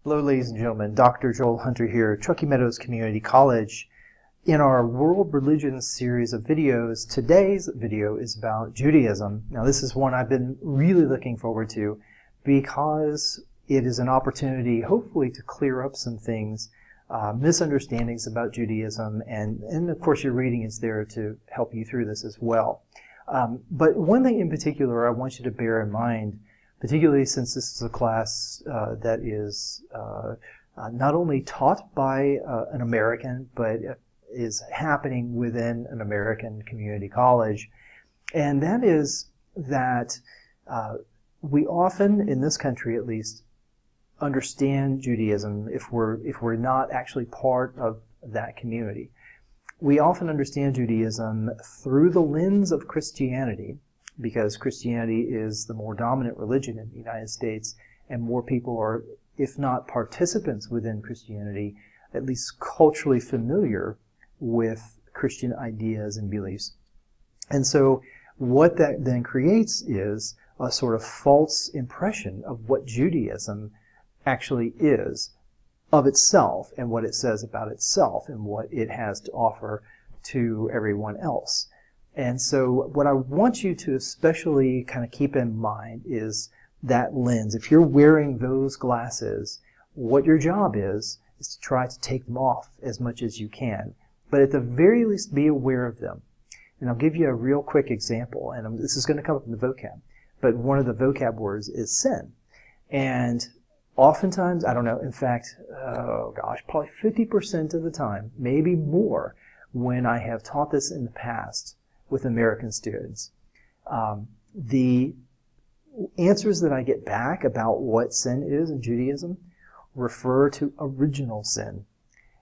Hello, ladies and gentlemen. Dr. Joel Hunter here, Truckee Meadows Community College. In our World Religions series of videos, today's video is about Judaism. Now, this is one I've been really looking forward to because it is an opportunity, hopefully, to clear up some things, misunderstandings about Judaism, and of course, your reading is there to help you through this as well. But one thing in particular I want you to bear in mind, particularly since this is a class that is not only taught by an American, but is happening within an American community college, and that is that we often, in this country at least, understand Judaism if we're not actually part of that community. We often understand Judaism through the lens of Christianity, because Christianity is the more dominant religion in the United States, and more people are, if not participants within Christianity, at least culturally familiar with Christian ideas and beliefs. And so what that then creates is a sort of false impression of what Judaism actually is of itself and what it says about itself and what it has to offer to everyone else. And so what I want you to especially kind of keep in mind is that lens. If you're wearing those glasses, what your job is to try to take them off as much as you can. But at the very least, be aware of them. And I'll give you a real quick example, and this is going to come up in the vocab. But one of the vocab words is sin. And oftentimes, I don't know, in fact, probably 50% of the time, maybe more, when I have taught this in the past with American students, the answers that I get back about what sin is in Judaism refer to original sin.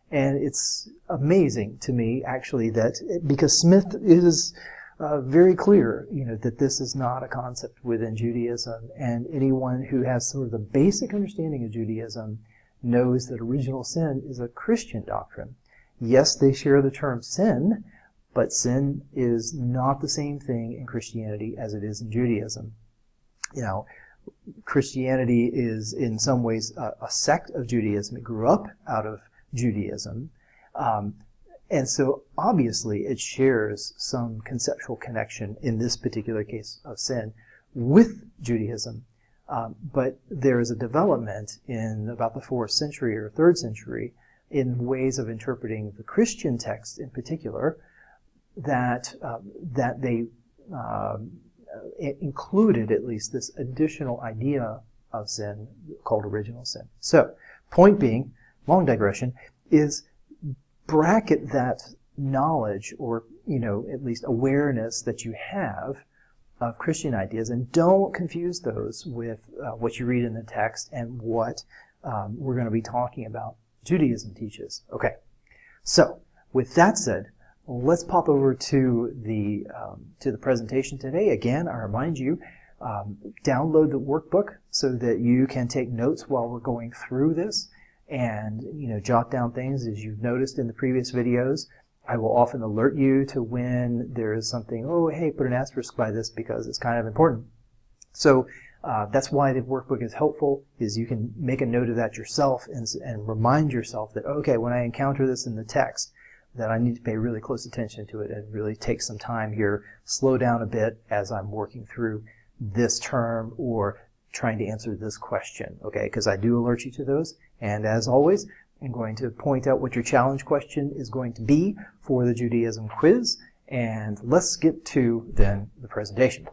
And it's amazing to me, actually, that because Smith is very clear, that this is not a concept within Judaism, and anyone who has sort of the basic understanding of Judaism knows that original sin is a Christian doctrine. Yes, they share the term sin, but sin is not the same thing in Christianity as it is in Judaism. Christianity is in some ways a sect of Judaism. It grew up out of Judaism. And so obviously it shares some conceptual connection in this particular case of sin with Judaism. But there is a development in about the 4th century or 3rd century in ways of interpreting the Christian text in particular that they included at least this additional idea of sin called original sin. So, point being, long digression, is bracket that knowledge or, at least awareness that you have of Christian ideas, and don't confuse those with what you read in the text and what we're going to be talking about Judaism teaches. Okay, so with that said, let's pop over to the presentation today. Again, I remind you, download the workbook so that you can take notes while we're going through this, and jot down things as you've noticed in the previous videos. I will often alert you to when there is something, oh hey, put an asterisk by this because it's kind of important. So that's why the workbook is helpful, is you can make a note of that yourself and remind yourself that, okay, when I encounter this in the text, that I need to pay really close attention to it and really take some time here, slow down a bit as I'm working through this term or trying to answer this question, okay? Because I do alert you to those. And as always, I'm going to point out what your challenge question is going to be for the Judaism quiz. And let's get to, then, the presentation.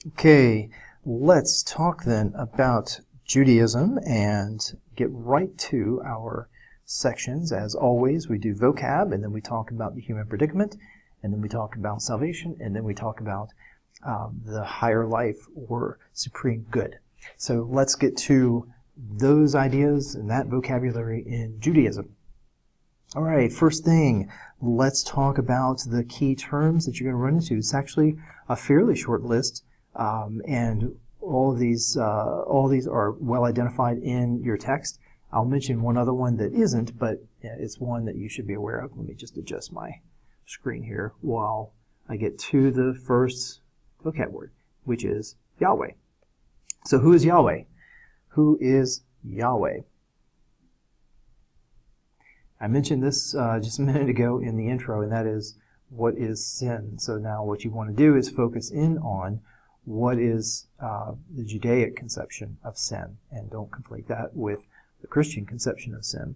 Okay, let's talk then about Judaism and get right to our sections. As always, we do vocab, and then we talk about the human predicament, and then we talk about salvation, and then we talk about the higher life or supreme good. So let's get to those ideas and that vocabulary in Judaism. All right, first thing, let's talk about the key terms that you're going to run into. It's actually a fairly short list, and all of these are well identified in your text. I'll mention one other one that isn't, but it's one that you should be aware of. Let me just adjust my screen here while I get to the first vocab word, which is Yahweh. So who is Yahweh? Who is Yahweh? I mentioned this just a minute ago in the intro, and that is, what is sin? So now what you want to do is focus in on what is the Judaic conception of sin, and don't conflate that with the Christian conception of sin.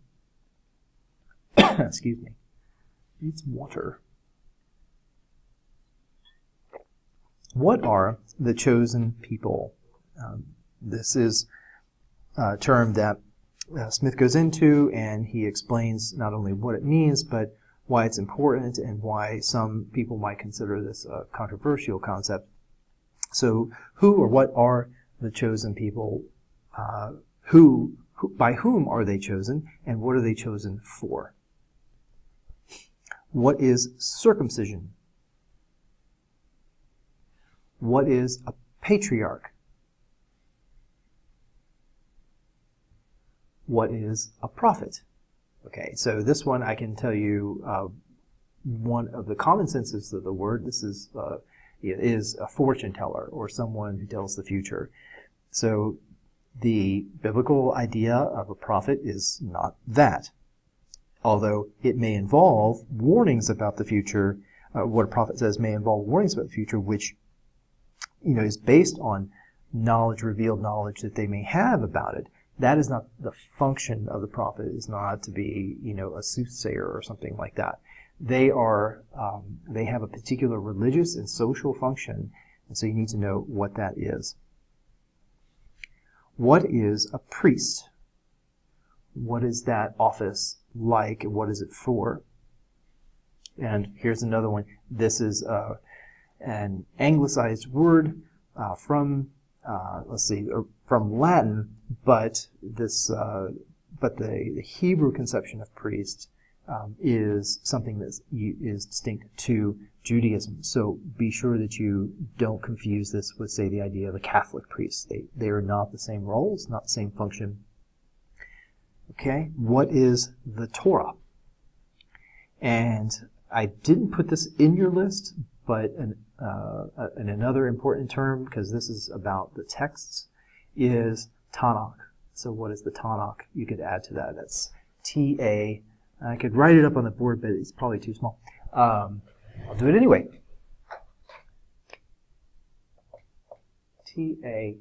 Excuse me. Need some water. What are the chosen people? This is a term that Smith goes into, and he explains not only what it means, but why it's important and why some people might consider this a controversial concept. So who or what are the chosen people? By whom are they chosen, and what are they chosen for? What is circumcision? What is a patriarch? What is a prophet? Okay, so this one I can tell you one of the common senses of the word. This is a fortune teller, or someone who tells the future. So the biblical idea of a prophet is not that. Although it may involve warnings about the future, what a prophet says may involve warnings about the future, which is based on knowledge, revealed knowledge that they may have about it. That is not the function of the prophet. Is not to be, a soothsayer or something like that. They have a particular religious and social function, and so you need to know what that is. What is a priest? What is that office like? What is it for? And here's another one. This is an anglicized word from Latin, but the Hebrew conception of priest is something that is distinct to Judaism. So be sure that you don't confuse this with, say, the idea of a Catholic priest. They are not the same roles, not the same function. Okay, what is the Torah? And I didn't put this in your list, but another important term, because this is about the texts, is Tanakh. So what is the Tanakh? You could add to that. That's T-A. I could write it up on the board, but it's probably too small. I'll do it anyway. T-A-N-A-K-H.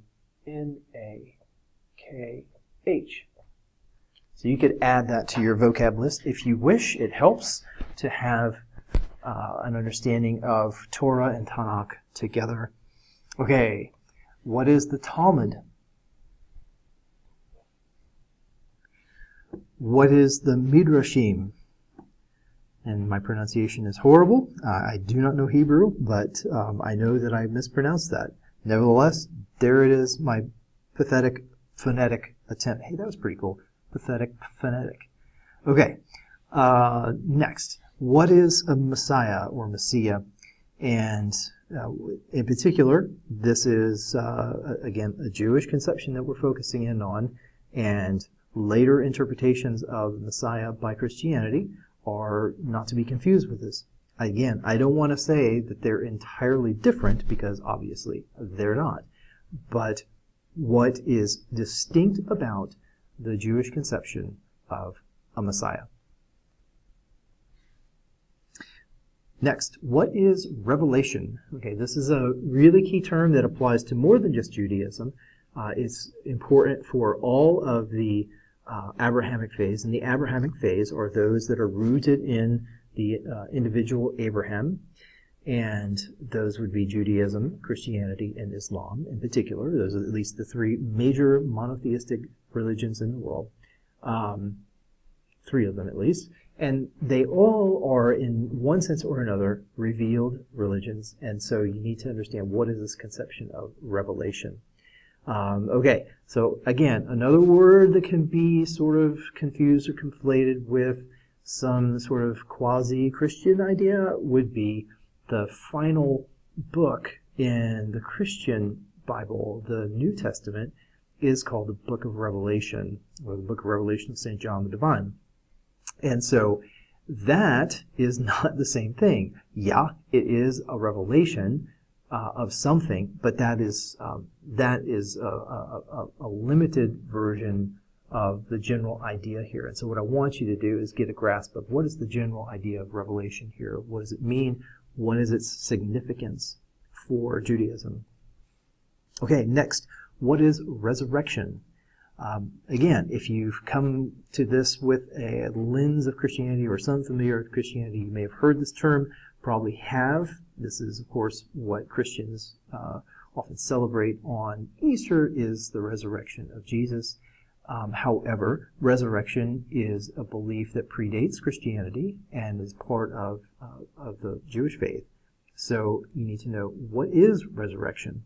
So you could add that to your vocab list if you wish. It helps to have an understanding of Torah and Tanakh together. Okay, what is the Talmud? What is the midrashim? And my pronunciation is horrible. I do not know Hebrew, but I know that I mispronounced that. Nevertheless, there it is, my pathetic phonetic attempt. Hey, that was pretty cool. Pathetic phonetic. Okay, next. What is a Messiah or Messiah? And in particular, this is, again, a Jewish conception that we're focusing in on, and later interpretations of Messiah by Christianity are not to be confused with this. Again, I don't want to say that they're entirely different, because obviously they're not. But what is distinct about the Jewish conception of a Messiah? Next, what is revelation? Okay, this is a really key term that applies to more than just Judaism. It's important for all of the Abrahamic phase, and the Abrahamic phase are those that are rooted in the individual Abraham, and those would be Judaism, Christianity, and Islam in particular. Those are at least the three major monotheistic religions in the world, three of them at least, and they all are, in one sense or another, revealed religions, and so you need to understand what is this conception of revelation. Okay, so again, another word that can be sort of confused or conflated with some sort of quasi-Christian idea would be the final book in the Christian Bible, the New Testament, is called the Book of Revelation, or the Book of Revelation of St. John the Divine. And so that is not the same thing. Yeah, it is a revelation, of something, but that is a limited version of the general idea here. And so what I want you to do is get a grasp of what is the general idea of revelation here. What does it mean? What is its significance for Judaism? Okay, next, what is resurrection? Again, if you've come to this with a lens of Christianity or some familiar with Christianity, you may have heard this term, probably have. This is, of course, what Christians often celebrate on Easter, is the resurrection of Jesus. However, resurrection is a belief that predates Christianity and is part of the Jewish faith. So you need to know, what is resurrection?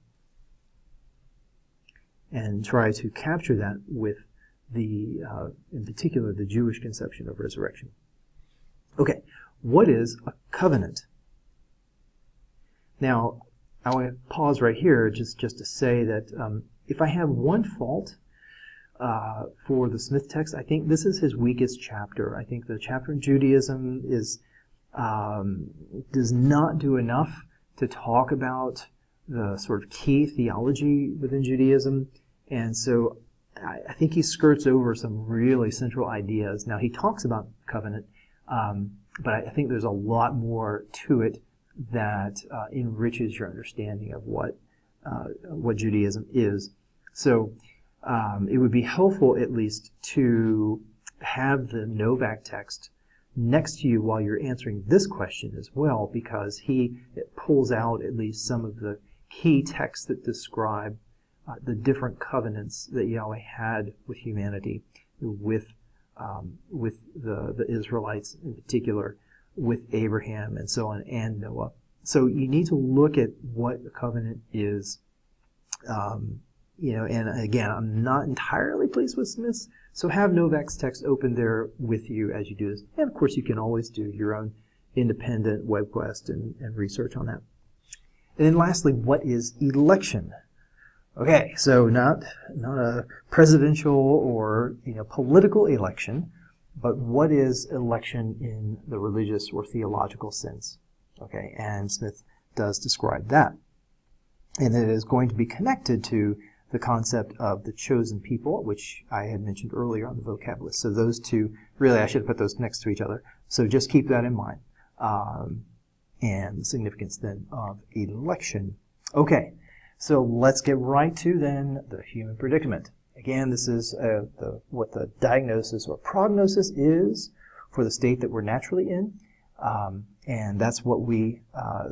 And try to capture that with the, in particular, the Jewish conception of resurrection. Okay, what is a covenant? Now, I want to pause right here just to say that if I have one fault for the Smith text, I think this is his weakest chapter. I think the chapter in Judaism does not do enough to talk about the sort of key theology within Judaism, and so I think he skirts over some really central ideas. Now, he talks about covenant, but I think there's a lot more to it that enriches your understanding of what Judaism is. So it would be helpful at least to have the Novak text next to you while you're answering this question as well, because it pulls out at least some of the key texts that describe the different covenants that Yahweh had with humanity, with the Israelites in particular, with Abraham and so on, and Noah. So you need to look at what a covenant is. And again, I'm not entirely pleased with Smith's, so have Novak's text open there with you as you do this. And of course, you can always do your own independent web quest and research on that. And then lastly, what is election? Okay, so not a presidential or political election, but what is election in the religious or theological sense? Okay, and Smith does describe that. And it is going to be connected to the concept of the chosen people, which I had mentioned earlier on the vocab list. So those two, really I should have put those next to each other. So just keep that in mind. And the significance then of election. Okay, so let's get right to then the human predicament. Again, this is what the diagnosis or prognosis is for the state that we're naturally in. And that's what the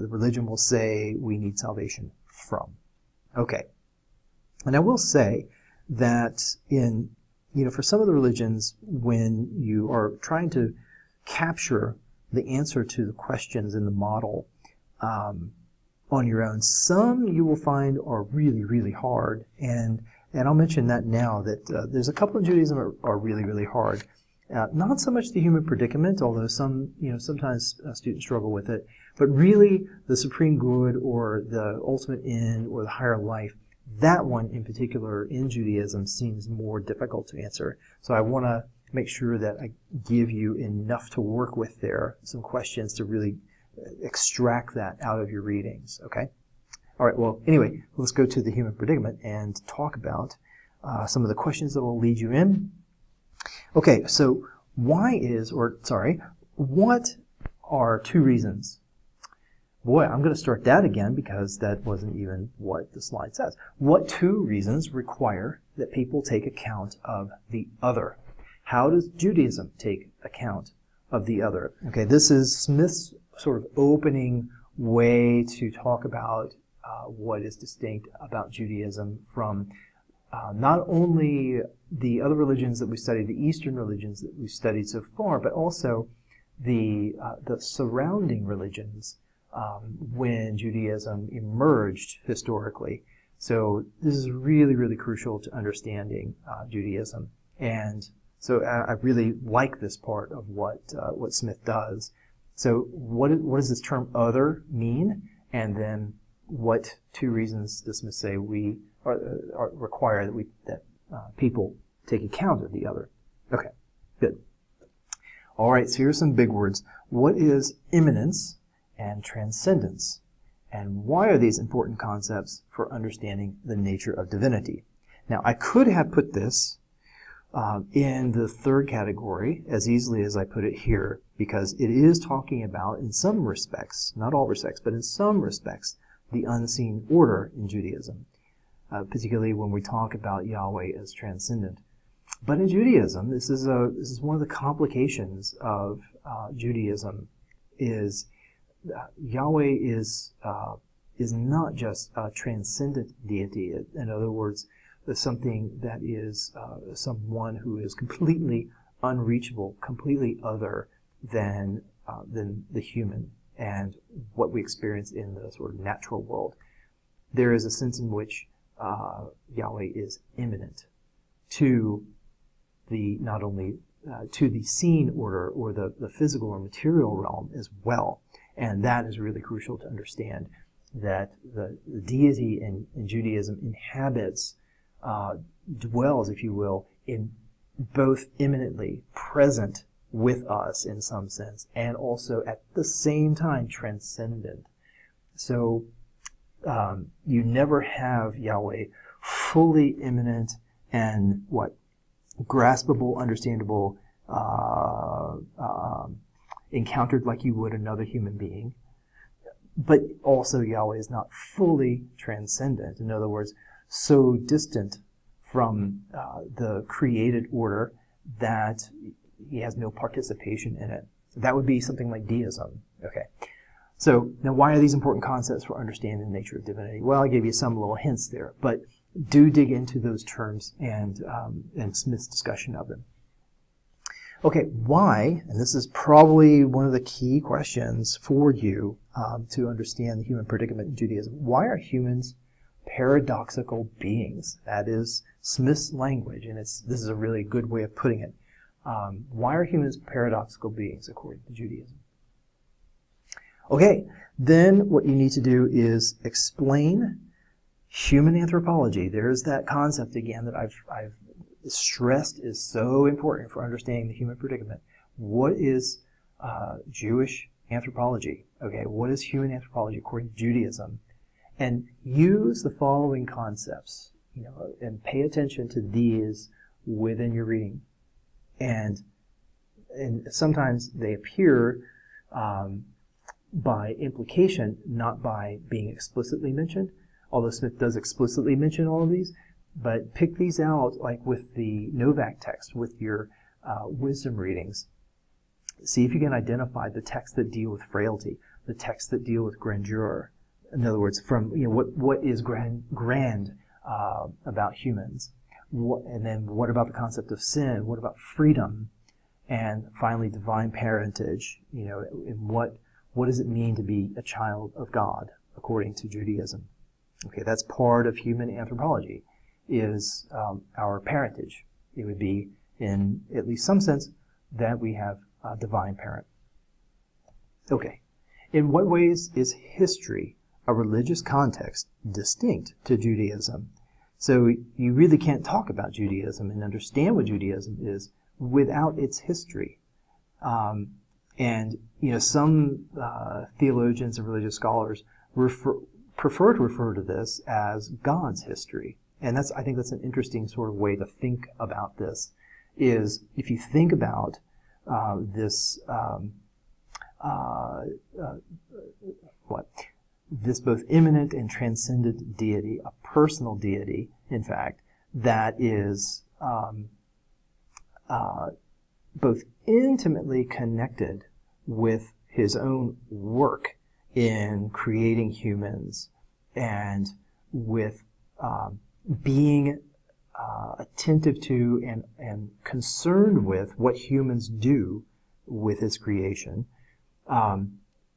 religion will say we need salvation from. Okay. And I will say that for some of the religions, when you are trying to capture the answer to the questions in the model on your own, some you will find are really, really hard. And I'll mention that now, that there's a couple of Judaism are really, really hard. Not so much the human predicament, although sometimes students struggle with it, but really the supreme good or the ultimate end or the higher life. That one in particular in Judaism seems more difficult to answer. So I want to make sure that I give you enough to work with there, some questions to really extract that out of your readings, okay? All right, well, anyway, let's go to the human predicament and talk about some of the questions that will lead you in. Okay, so what are two reasons? Boy, I'm going to start that again because that wasn't even what the slide says. What two reasons require that people take account of the other? How does Judaism take account of the other? Okay, this is Smith's sort of opening way to talk about what is distinct about Judaism from not only the other religions that we studied, the Eastern religions that we've studied so far, but also the surrounding religions when Judaism emerged historically. So this is really, really crucial to understanding Judaism. And so I really like this part of what Smith does. So what does this term "other" mean? And then what two reasons does Smith say we require that people take account of the other? Okay, good. All right, so here's some big words. What is immanence and transcendence? And why are these important concepts for understanding the nature of divinity? Now, I could have put this in the third category as easily as I put it here, because it is talking about, in some respects, not all respects, but in some respects, the unseen order in Judaism, particularly when we talk about Yahweh as transcendent. But in Judaism, this is one of the complications of Judaism, is Yahweh is not just a transcendent deity. In other words, something that is someone who is completely unreachable, completely other than the human and what we experience in the sort of natural world. There is a sense in which Yahweh is immanent to not only to the seen order or the physical or material realm as well. And that is really crucial to understand, that the deity in Judaism inhabits, dwells, if you will, in both immanently present with us in some sense, and also at the same time transcendent. So you never have Yahweh fully immanent and graspable, understandable, encountered like you would another human being. But also Yahweh is not fully transcendent. In other words, so distant from the created order that he has no participation in it. That would be something like deism. Okay. So now, why are these important concepts for understanding the nature of divinity? Well, I gave you some little hints there, but do dig into those terms and Smith's discussion of them. Okay, why, and this is probably one of the key questions for you to understand the human predicament in Judaism. Why are humans paradoxical beings? That is Smith's language, and this is a really good way of putting it. Why are humans paradoxical beings according to Judaism? Okay, then what you need to do is explain human anthropology. There's that concept again that I've stressed is so important for understanding the human predicament. What is Jewish anthropology? Okay, what is human anthropology according to Judaism? And use the following concepts, and pay attention to these within your reading. And sometimes they appear by implication, not by being explicitly mentioned, although Smith does explicitly mention all of these. But pick these out, like with the Novak text, with your wisdom readings. See if you can identify the texts that deal with frailty, the texts that deal with grandeur. In other words, from what is grand about humans, and then what about the concept of sin? What about freedom? And finally, divine parentage. And what does it mean to be a child of God according to Judaism? Okay, that's part of human anthropology, is our parentage. It would be, in at least some sense, that we have a divine parent. Okay, in what ways is history, a religious context, distinct to Judaism? So you really can't talk about Judaism and understand what Judaism is without its history. And some theologians and religious scholars prefer to refer to this as God's history. And I think that's an interesting sort of way to think about this, is if you think about this both immanent and transcendent deity, a personal deity, in fact, that is both intimately connected with his own work in creating humans, and with being attentive to and concerned with what humans do with his creation.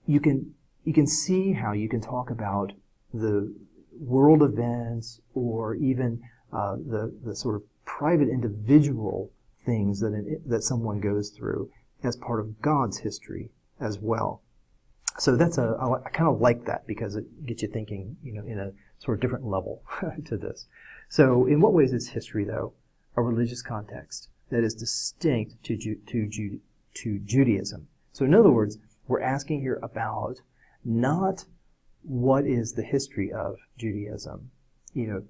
You can see how you can talk about the world events, or even the sort of private individual things that someone goes through as part of God's history as well. So I kind of like that, because it gets you thinking, in a sort of different level to this. So in what ways is history, though, a religious context that is distinct to Judaism? So in other words, we're asking here about not what is the history of Judaism, you know,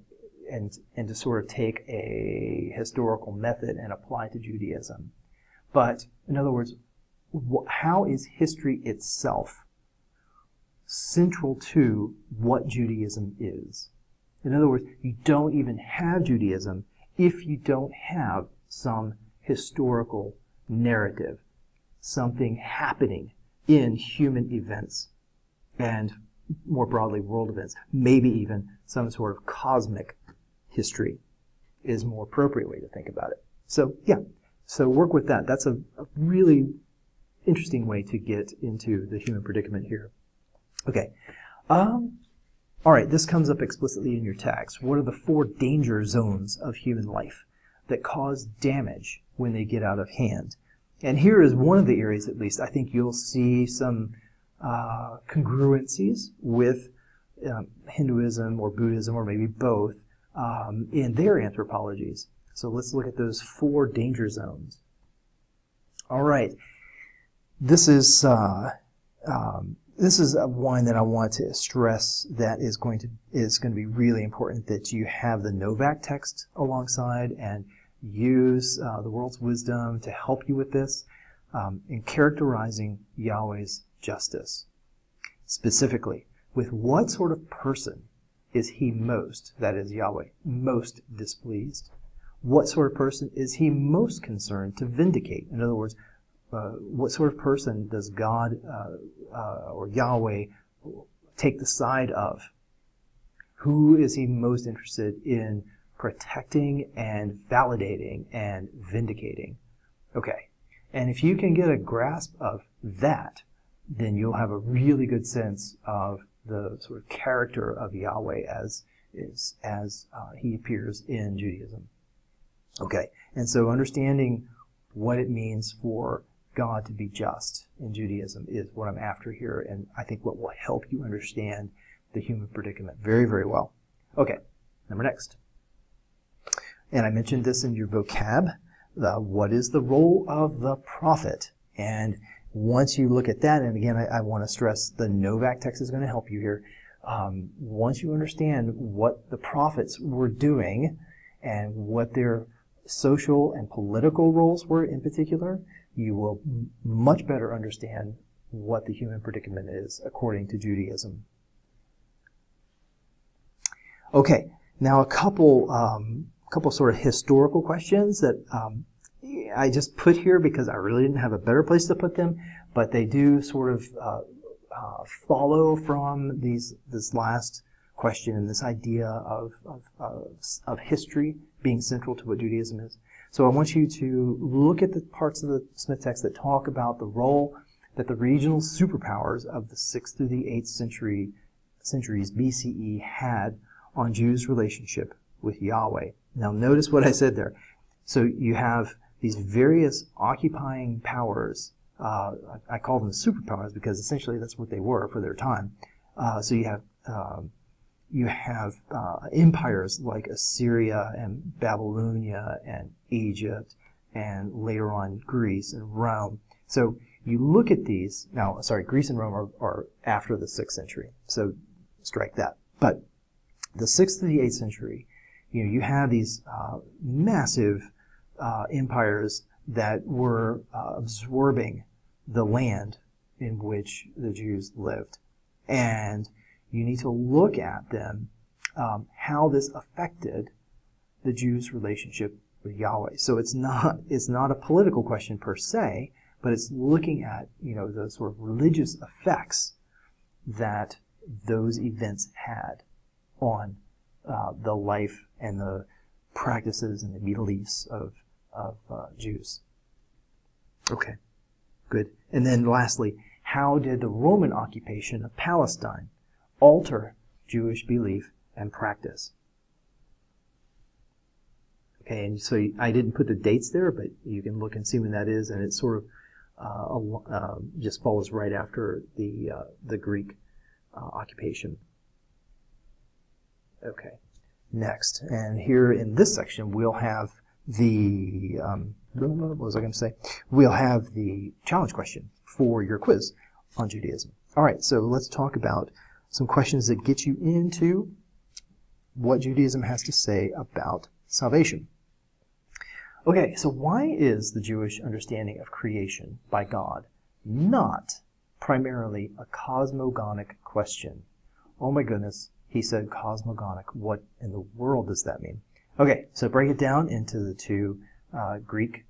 and to sort of take a historical method and apply it to Judaism. But, in other words, how is history itself central to what Judaism is? In other words, you don't even have Judaism if you don't have some historical narrative, something happening in human events, and more broadly, world events. Maybe even some sort of cosmic history is a more appropriate way to think about it. So, yeah, so work with that. That's a really interesting way to get into the human predicament here. Okay. All right, this comes up explicitly in your text. What are the 4 danger zones of human life that cause damage when they get out of hand? And here is one of the areas, at least, I think you'll see some congruencies with Hinduism or Buddhism, or maybe both, in their anthropologies. So let's look at those 4 danger zones. All right, this is one that I want to stress that is going to be really important, that you have the Novak text alongside and use the world's wisdom to help you with this in characterizing Yahweh's justice. Specifically, with what sort of person is he most, that is Yahweh, most displeased? What sort of person is he most concerned to vindicate? In other words, what sort of person does God or Yahweh take the side of? Who is he most interested in protecting and validating and vindicating? Okay, and if you can get a grasp of that, then you'll have a really good sense of the sort of character of Yahweh as he appears in Judaism. Okay, and so understanding what it means for God to be just in Judaism is what I'm after here, and I think what will help you understand the human predicament very, very well. Okay, number next. And I mentioned this in your vocab. What is the role of the prophet? And once you look at that, and again, I want to stress the Novak text is going to help you here. Once you understand what the prophets were doing and what their social and political roles were in particular, you will much better understand what the human predicament is according to Judaism. Okay, now a couple sort of historical questions that I just put here because I really didn't have a better place to put them, but they do sort of follow from this last question and this idea of history being central to what Judaism is. So I want you to look at the parts of the Smith text that talk about the role that the regional superpowers of the 6th through the 8th centuries BCE had on Jews' relationship with Yahweh. Now notice what I said there. So you have these various occupying powers. I call them superpowers because essentially that's what they were for their time. So you have empires like Assyria and Babylonia and Egypt and later on Greece and Rome. So you look at these, now, sorry, Greece and Rome are after the 6th century, so strike that. But the 6th to the 8th century, you have these massive empires that were absorbing the land in which the Jews lived. And you need to look at them, how this affected the Jews' relationship with Yahweh. So it's not a political question per se, but it's looking at the sort of religious effects that those events had on the life and the practices and the beliefs of Jews. Okay, good. And then lastly, how did the Roman occupation of Palestine alter Jewish belief and practice? Okay, and so I didn't put the dates there, but you can look and see when that is, and it sort of just follows right after the Greek occupation. Okay, next, and here in this section we'll have the what was I going to say? We'll have the challenge question for your quiz on Judaism. All right, so let's talk about some questions that get you into what Judaism has to say about salvation. Okay, so why is the Jewish understanding of creation by God not primarily a cosmogonic question? Oh my goodness, he said cosmogonic. What in the world does that mean? Okay, so break it down into the two Greek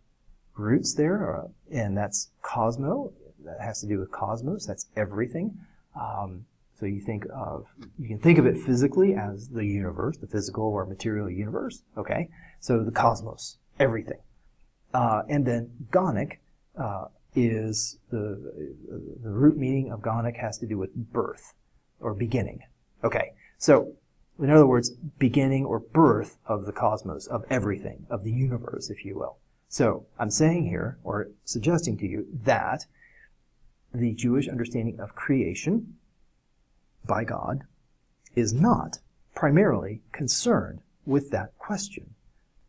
roots there, and that's cosmo. That has to do with cosmos. That's everything. So you can think of it physically as the universe, the physical or material universe. Okay, so the cosmos, everything. And then gonic is the root meaning of gonic has to do with birth or beginning. Okay, so in other words, beginning or birth of the cosmos, of everything, of the universe, if you will. So I'm saying here, or suggesting to you, that the Jewish understanding of creation by God is not primarily concerned with that question.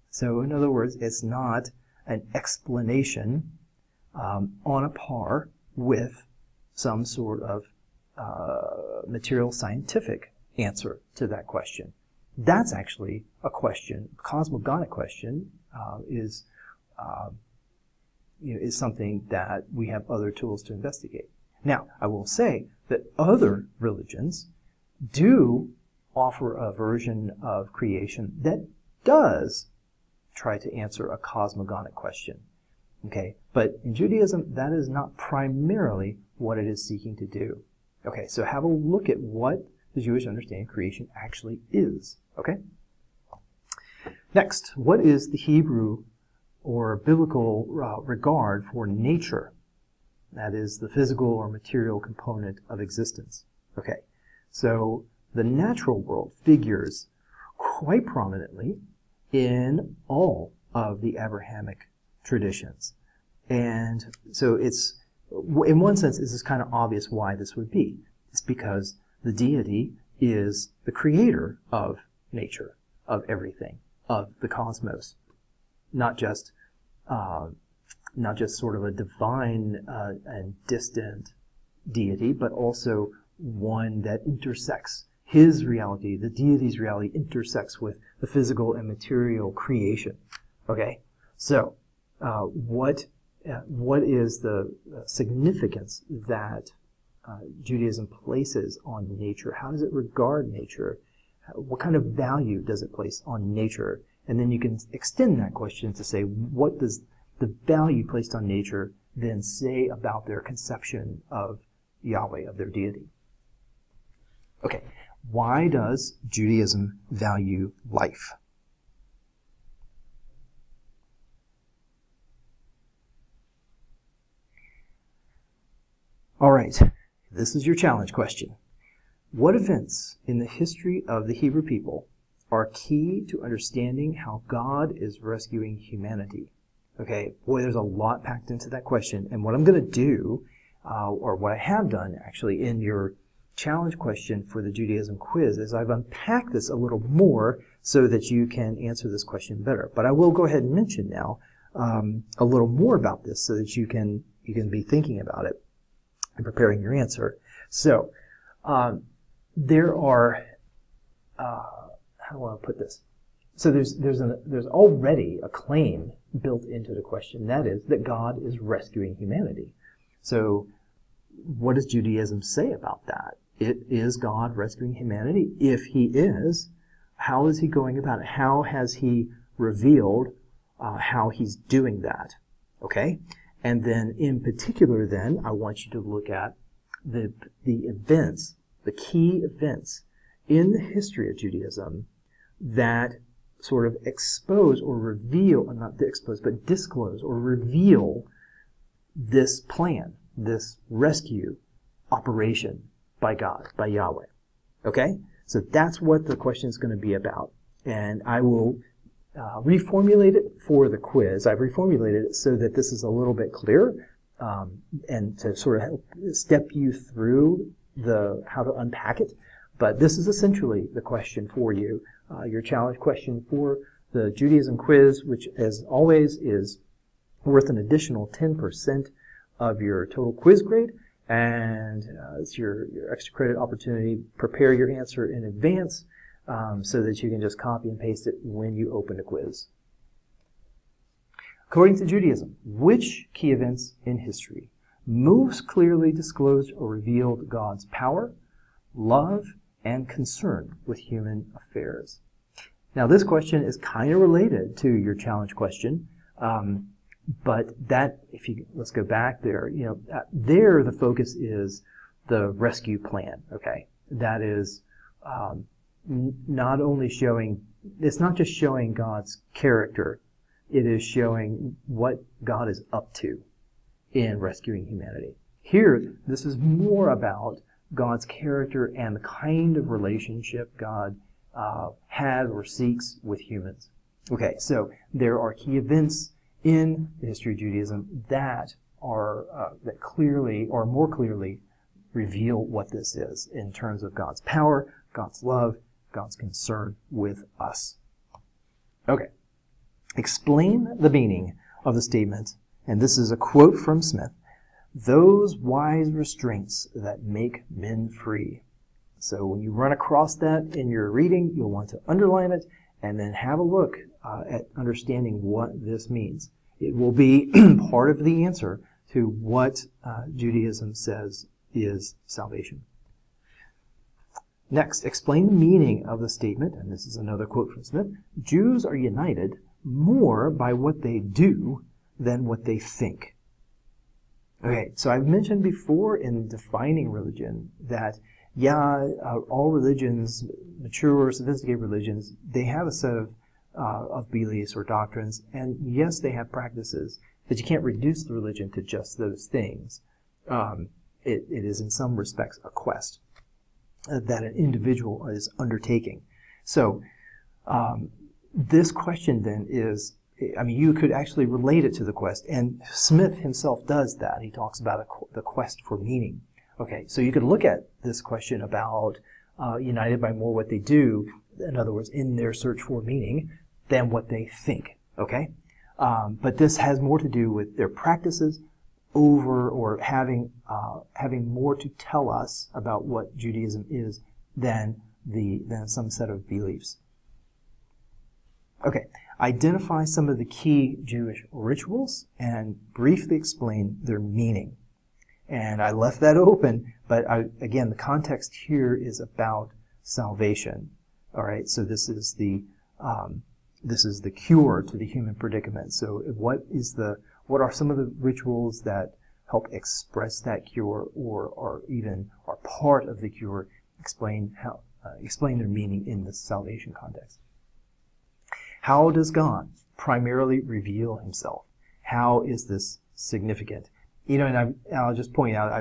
So in other words, it's not an explanation on a par with some sort of material scientific answer to that question. That's actually a question, cosmogonic question, is something that we have other tools to investigate. Now, I will say that other religions do offer a version of creation that does try to answer a cosmogonic question. Okay, but in Judaism, that is not primarily what it is seeking to do. Okay, so have a look at what the Jewish understanding of creation actually is. Okay? Next, what is the Hebrew or biblical regard for nature? That is the physical or material component of existence. Okay, so the natural world figures quite prominently in all of the Abrahamic traditions. And so it's, in one sense, this is kind of obvious why this would be. It's because the deity is the creator of nature, of everything, of the cosmos, not just sort of a divine and distant deity, but also one that intersects his reality, the deity's reality, intersects with the physical and material creation. Okay, so what is the significance that Judaism places on nature? How does it regard nature? What kind of value does it place on nature? And then you can extend that question to say, what does the value placed on nature then say about their conception of Yahweh, of their deity? Okay, why does Judaism value life? All right, this is your challenge question. What events in the history of the Hebrew people are key to understanding how God is rescuing humanity? Okay, boy, there's a lot packed into that question. And what I'm going to do, or what I have done actually in your challenge question for the Judaism quiz, is I've unpacked this a little more so that you can answer this question better. But I will go ahead and mention now a little more about this so that you can be thinking about it and preparing your answer. So there are, how do I put this? So there's already a claim built into the question, that is that God is rescuing humanity. So what does Judaism say about that? Is God rescuing humanity? If he is, how is he going about it? How has he revealed how he's doing that? Okay? And then in particular then, I want you to look at the events, the key events in the history of Judaism that sort of expose or reveal, not expose, but disclose or reveal this plan, this rescue operation by God, by Yahweh. Okay? So that's what the question is going to be about. And I will reformulate it for the quiz. I've reformulated it so that this is a little bit clearer and to sort of help step you through how to unpack it. But this is essentially the question for you, your challenge question for the Judaism quiz, which as always is worth an additional 10% of your total quiz grade. And it's your extra credit opportunity. Prepare your answer in advance so that you can just copy and paste it when you open a quiz. According to Judaism, which key events in history most clearly disclosed or revealed God's power, love, and concern with human affairs? Now, this question is kind of related to your challenge question, but that, let's go back there, there the focus is the rescue plan, okay? That is not only showing, it's not just showing God's character, it is showing what God is up to in rescuing humanity. Here, this is more about God's character and the kind of relationship God has or seeks with humans. Okay, so there are key events in the history of Judaism that are that clearly or more clearly reveal what this is in terms of God's power, God's love, God's concern with us. Okay, explain the meaning of the statement, and this is a quote from Smith, "Those wise restraints that make men free." So when you run across that in your reading, you'll want to underline it and then have a look at understanding what this means. It will be part of the answer to what Judaism says is salvation. Next, explain the meaning of the statement, and this is another quote from Smith, "Jews are united more by what they do than what they think." Okay, so I've mentioned before in defining religion that all religions, mature, sophisticated religions, they have a set of beliefs or doctrines, and yes, they have practices, but you can't reduce the religion to just those things. It is in some respects a quest that an individual is undertaking. So this question then is, you could actually relate it to the quest, and Smith himself does that. He talks about the quest for meaning. Okay, so you could look at this question about united by more what they do, in other words, in their search for meaning, than what they think, okay? But this has more to do with their practices over, or having more to tell us about what Judaism is than some set of beliefs. Okay, identify some of the key Jewish rituals and briefly explain their meaning. And I left that open, but again, the context here is about salvation. All right, so this is the cure to the human predicament. So what are some of the rituals that help express that cure, or even are part of the cure? Explain their meaning in the salvation context. How does God primarily reveal himself? How is this significant? And I'll just point out,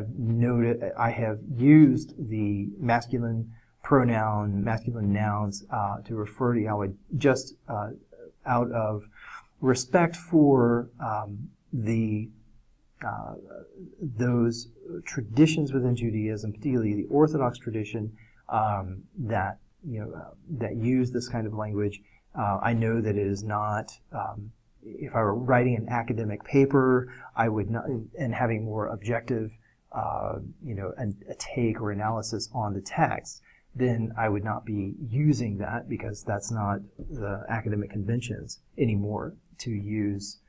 I have used the masculine nouns to refer to Yahweh just out of respect for those traditions within Judaism, particularly the Orthodox tradition, that use this kind of language. I know that it is not. If I were writing an academic paper, I would not, and having more objective, a take or analysis on the text, then I would not be using that, because that's not the academic conventions anymore to use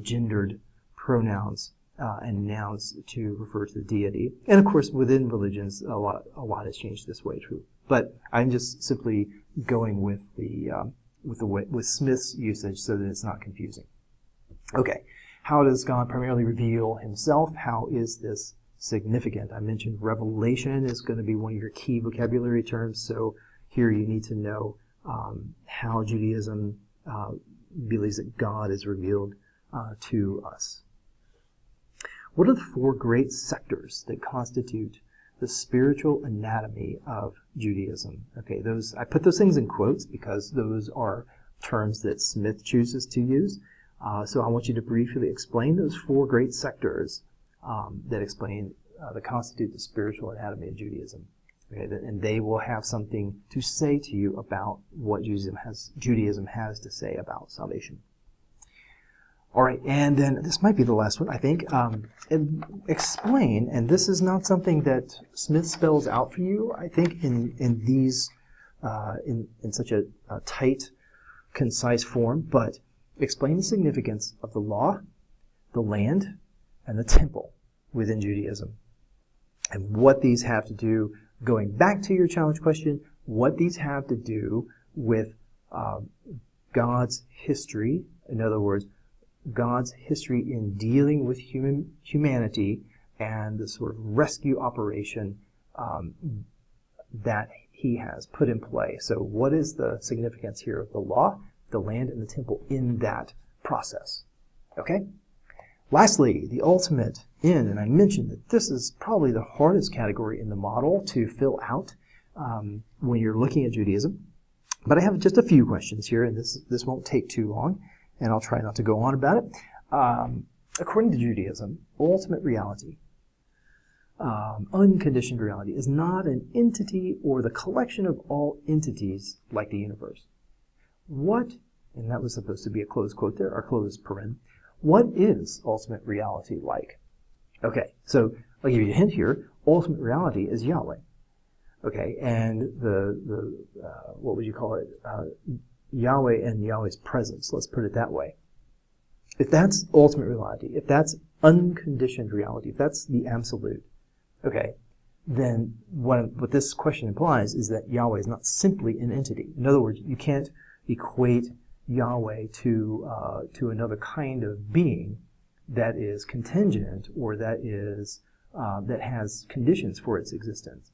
gendered pronouns and nouns to refer to the deity. And of course, within religions, a lot has changed this way too. But I'm just simply going with with Smith's usage so that it's not confusing. Okay, how does God primarily reveal himself? How is this significant? I mentioned revelation is going to be one of your key vocabulary terms, so here you need to know how Judaism believes that God is revealed to us. What are the four great sectors that constitute the spiritual anatomy of Judaism? Okay, I put those things in quotes because those are terms that Smith chooses to use. So I want you to briefly explain those four great sectors that constitute the spiritual anatomy of Judaism. Okay, and they will have something to say to you about what Judaism has to say about salvation. All right, and then this might be the last one, I think. Explain, and this is not something that Smith spells out for you, I think, in these, in such a tight, concise form, but explain the significance of the law, the land, and the temple within Judaism. And what these have to do, going back to your challenge question, what these have to do with God's history, in other words, God's history in dealing with humanity and the sort of rescue operation that he has put in play. So what is the significance here of the law, the land, and the temple in that process? Okay? Lastly, the ultimate end, and I mentioned that this is probably the hardest category in the model to fill out when you're looking at Judaism. But I have just a few questions here, and this won't take too long, and I'll try not to go on about it. According to Judaism, ultimate reality, unconditioned reality, is not an entity or the collection of all entities like the universe. What, and that was supposed to be a closed quote there, or closed paren, what is ultimate reality like? Okay, so I'll give you a hint here. Ultimate reality is Yahweh. Okay, and what would you call it? Yahweh and Yahweh's presence, let's put it that way. If that's ultimate reality, if that's unconditioned reality, if that's the absolute, okay, then what this question implies is that Yahweh is not simply an entity. In other words, you can't equate Yahweh to another kind of being that is contingent or that is that has conditions for its existence.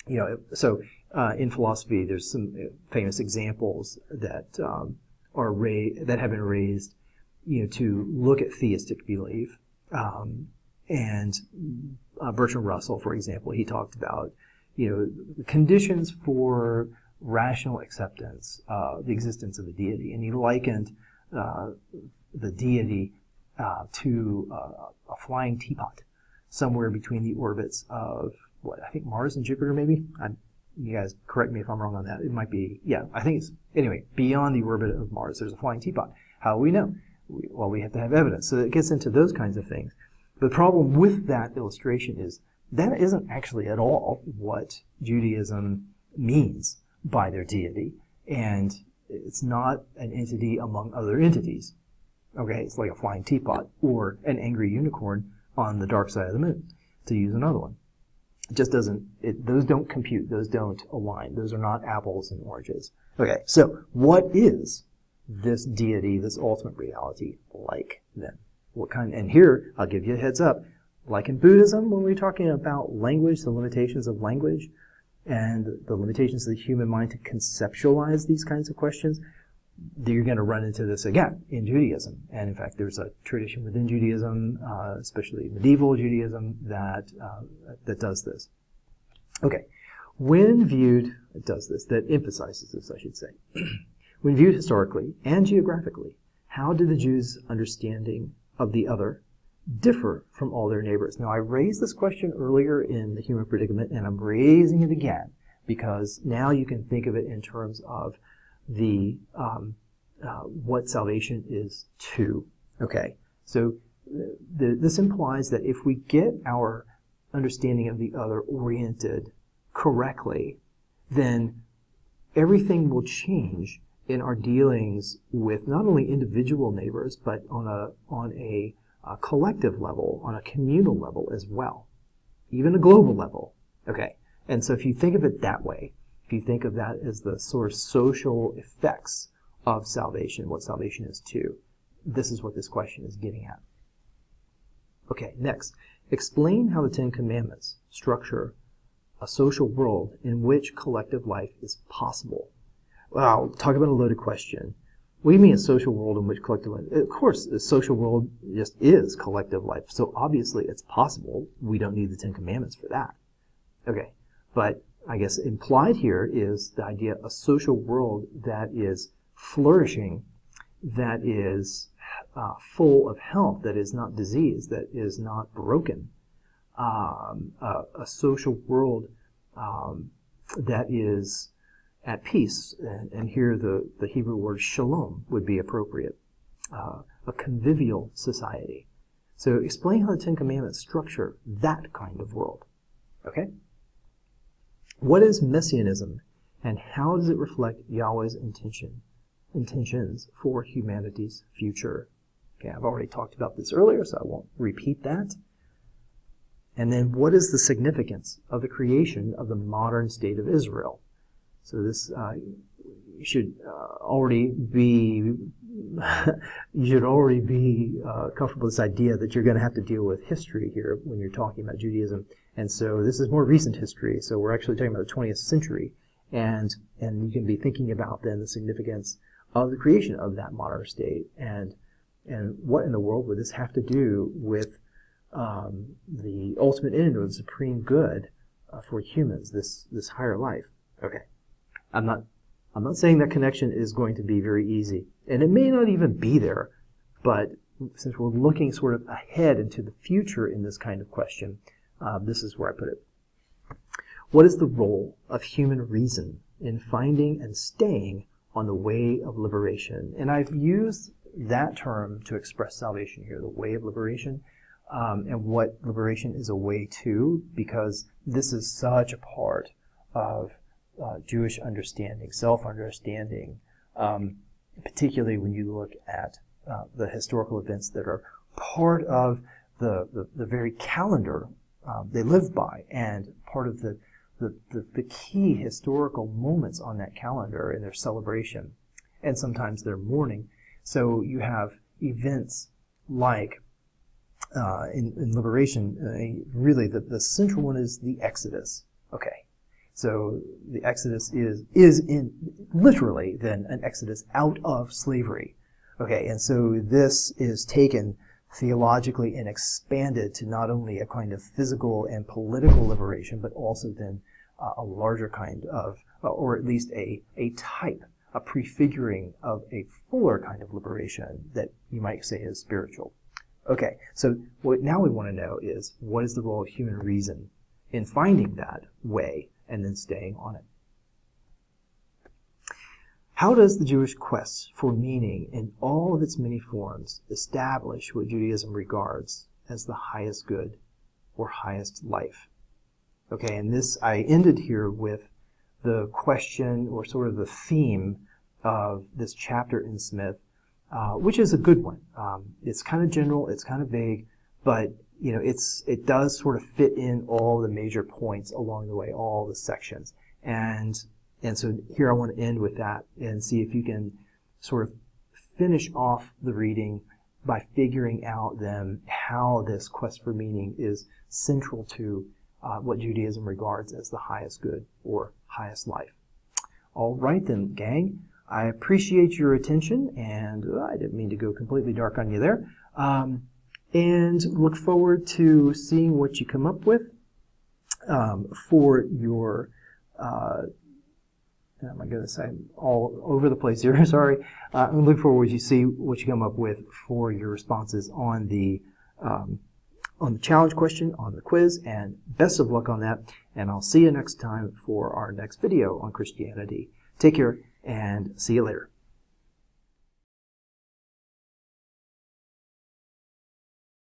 You know, so in philosophy, there's some famous examples that that have been raised, you know, to look at theistic belief. And Bertrand Russell, for example, he talked about, you know, the conditions for rational acceptance, the existence of a deity, and he likened the deity to a flying teapot somewhere between the orbits of what, I think Mars and Jupiter, maybe? You guys correct me if I'm wrong on that. It might be, yeah, I think it's, anyway, beyond the orbit of Mars, there's a flying teapot. How do we know? Well, we have to have evidence. So it gets into those kinds of things. The problem with that illustration is that isn't actually at all what Judaism means by their deity. And it's not an entity among other entities. Okay, it's like a flying teapot or an angry unicorn on the dark side of the moon, to use another one. It just doesn't, those don't compute, those don't align, those are not apples and oranges. Okay, so what is this deity, this ultimate reality like then? What kind, and here, I'll give you a heads up, like in Buddhism, when we're talking about language, the limitations of language, and the limitations of the human mind to conceptualize these kinds of questions, you're going to run into this again in Judaism. And in fact, there's a tradition within Judaism, especially medieval Judaism, that does this. Okay, when viewed, it does this, that emphasizes this, I should say. When viewed historically and geographically, how did the Jews' understanding of the other differ from all their neighbors? Now, I raised this question earlier in the human predicament, and I'm raising it again because now you can think of it in terms of the what salvation is to. Okay, so this implies that if we get our understanding of the other oriented correctly, then everything will change in our dealings with not only individual neighbors, but on a collective level, on a communal level as well, even a global level. Okay, and so if you think of it that way, if you think of that as the sort of social effects of salvation, what salvation is to, this is what this question is getting at. Okay, next, explain how the Ten Commandments structure a social world in which collective life is possible. Well, talk about a loaded question. What do you mean a social world in which collective life? Of course, a social world just is collective life, so obviously it's possible. We don't need the Ten Commandments for that. Okay, but I guess implied here is the idea of a social world that is flourishing, that is full of health, that is not diseased, that is not broken. A social world that is at peace, and here the Hebrew word shalom would be appropriate. a convivial society. So explain how the Ten Commandments structure that kind of world. Okay? What is Messianism, and how does it reflect Yahweh's intentions for humanity's future? Okay, I've already talked about this earlier, so I won't repeat that. And then what is the significance of the creation of the modern state of Israel? So this you should already be comfortable with this idea that you're going to have to deal with history here when you're talking about Judaism. And so this is more recent history. So we're actually talking about the 20th century, and you can be thinking about then the significance of the creation of that modern state, and what in the world would this have to do with the ultimate end or the supreme good for humans, this higher life. Okay, I'm not saying that connection is going to be very easy, and it may not even be there, but since we're looking sort of ahead into the future in this kind of question, this is where I put it. What is the role of human reason in finding and staying on the way of liberation? And I've used that term to express salvation here, the way of liberation, and what liberation is a way to, because this is such a part of Jewish understanding, self-understanding, particularly when you look at the historical events that are part of the very calendar they live by, and part of the key historical moments on that calendar in their celebration, and sometimes their mourning. So you have events like in liberation, really the central one is the Exodus. Okay, so the Exodus is in literally then an exodus out of slavery. Okay, and so this is taken theologically and expanded to not only a kind of physical and political liberation, but also then a larger kind of, or at least a type, a prefiguring of a fuller kind of liberation that you might say is spiritual. Okay, so what now we want to know is, what is the role of human reason in finding that way and then staying on it? How does the Jewish quest for meaning in all of its many forms establish what Judaism regards as the highest good or highest life? Okay, and this, I ended here with the question, or sort of the theme of this chapter in Smith, which is a good one. It's kind of general, it's kind of vague, but you know, it does sort of fit in all the major points along the way, all the sections. And so here I want to end with that and see if you can sort of finish off the reading by figuring out then how this quest for meaning is central to what Judaism regards as the highest good or highest life. All right then, gang. I appreciate your attention, and I didn't mean to go completely dark on you there. And look forward to seeing what you come up with for your oh my goodness, I'm all over the place here, sorry. Look forward to see what you come up with for your responses on the challenge question, on the quiz, and best of luck on that. And I'll see you next time for our next video on Christianity. Take care, and see you later.